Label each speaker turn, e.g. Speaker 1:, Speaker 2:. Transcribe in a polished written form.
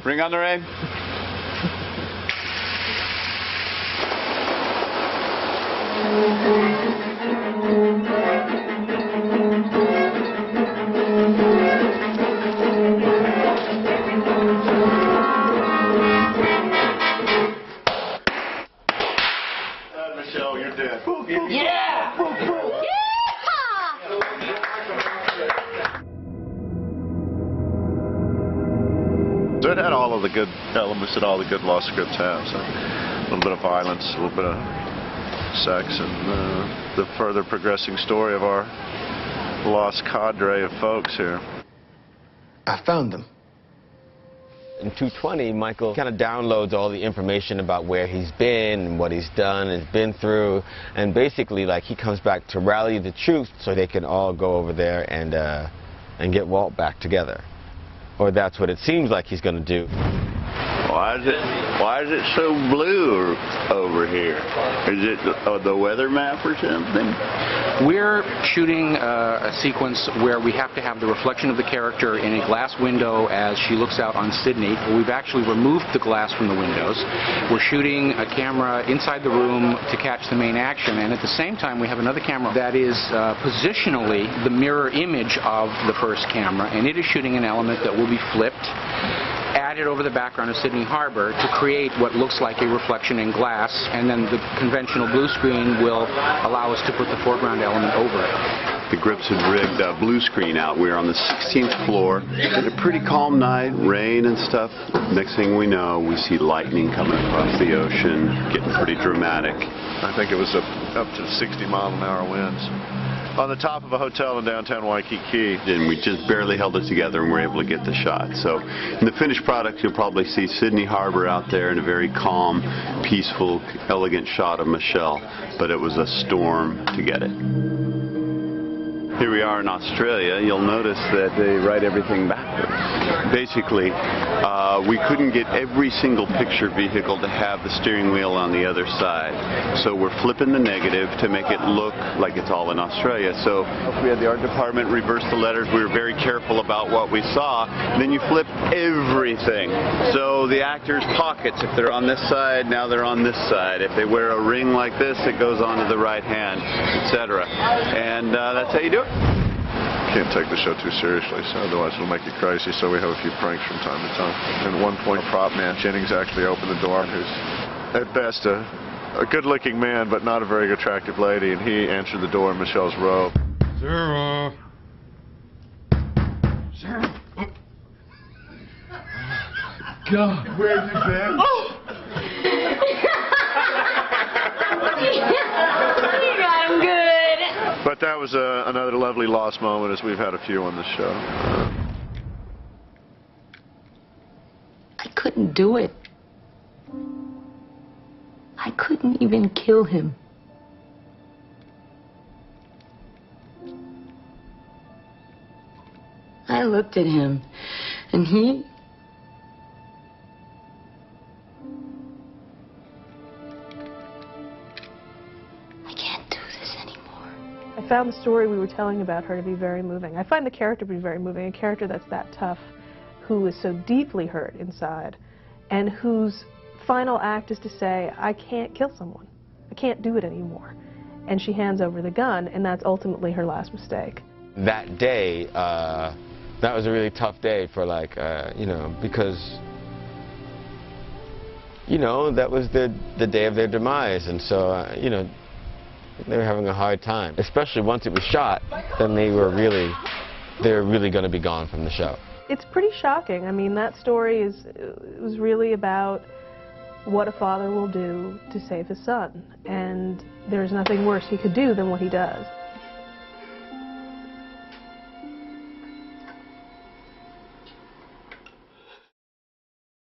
Speaker 1: Bring on the rain. Michelle, you're dead.
Speaker 2: Yeah!
Speaker 1: So it had all of the good elements that all the good Lost scripts have. So a little bit of violence, a little bit of sex, and the further progressing story of our lost cadre of folks here.
Speaker 3: I found them.
Speaker 4: In 220, Michael kind of downloads all the information about where he's been and what he's done and been through, and basically, like, he comes back to rally the troops so they can all go over there and get Walt back together. Or that's what it seems like he's going to do.
Speaker 1: Why is it so blue over here? Is it the weather map or something?
Speaker 5: We're shooting a sequence where we have to have the reflection of the character in a glass window as she looks out on Sydney. We've actually removed the glass from the windows. We're shooting a camera inside the room to catch the main action, and at the same time we have another camera that is positionally the mirror image of the first camera, and it is shooting an element that will be flipped, added over the background of Sydney Harbor to create what looks like a reflection in glass, and then the conventional blue screen will allow us to put the foreground element over it.
Speaker 1: The Grips had rigged a blue screen out. We were on the 16th floor. It's a pretty calm night, rain and stuff. Next thing we know, we see lightning coming across the ocean, getting pretty dramatic. I think it was up to 60-mile-an-hour winds. On the top of a hotel in downtown Waikiki. And we just barely held it together and were able to get the shot. So in the finished product, you'll probably see Sydney Harbor out there in a very calm, peaceful, elegant shot of Michelle. But it was a storm to get it. Here we are in Australia. You'll notice that they write everything backwards. Basically, we couldn't get every single picture vehicle to have the steering wheel on the other side. So we're flipping the negative to make it look like it's all in Australia. So we had the art department reverse the letters. We were very careful about what we saw. Then you flip everything. So the actors' pockets, if they're on this side, now they're on this side. If they wear a ring like this, it goes onto the right hand, etc. And that's how you do it. Can't take the show too seriously, so otherwise it'll make you crazy, so we have a few pranks from time to time. And at one point, prop man Jennings actually opened the door, who's at best a good-looking man, but not a very attractive lady, and he answered the door in Michelle's robe.
Speaker 6: Sarah. Sarah. Oh. God. Where have you been? Oh.
Speaker 2: I'm good.
Speaker 1: But that was another lovely lost moment, as we've had a few on the show.
Speaker 7: I couldn't do it. I couldn't even kill him. I looked at him, and he...
Speaker 8: I found the story we were telling about her to be very moving. I find the character to be very moving, a character that's that tough, who is so deeply hurt inside, and whose final act is to say, I can't kill someone. I can't do it anymore. And she hands over the gun, and that's ultimately her last mistake.
Speaker 4: That day, that was a really tough day for, like, you know, because, you know, that was the day of their demise, and so, you know, they were having a hard time. Especially once it was shot, then they were really going to be gone from the show.
Speaker 8: It's pretty shocking. I mean, that story was really about what a father will do to save his son. And there's nothing worse he could do than what he does.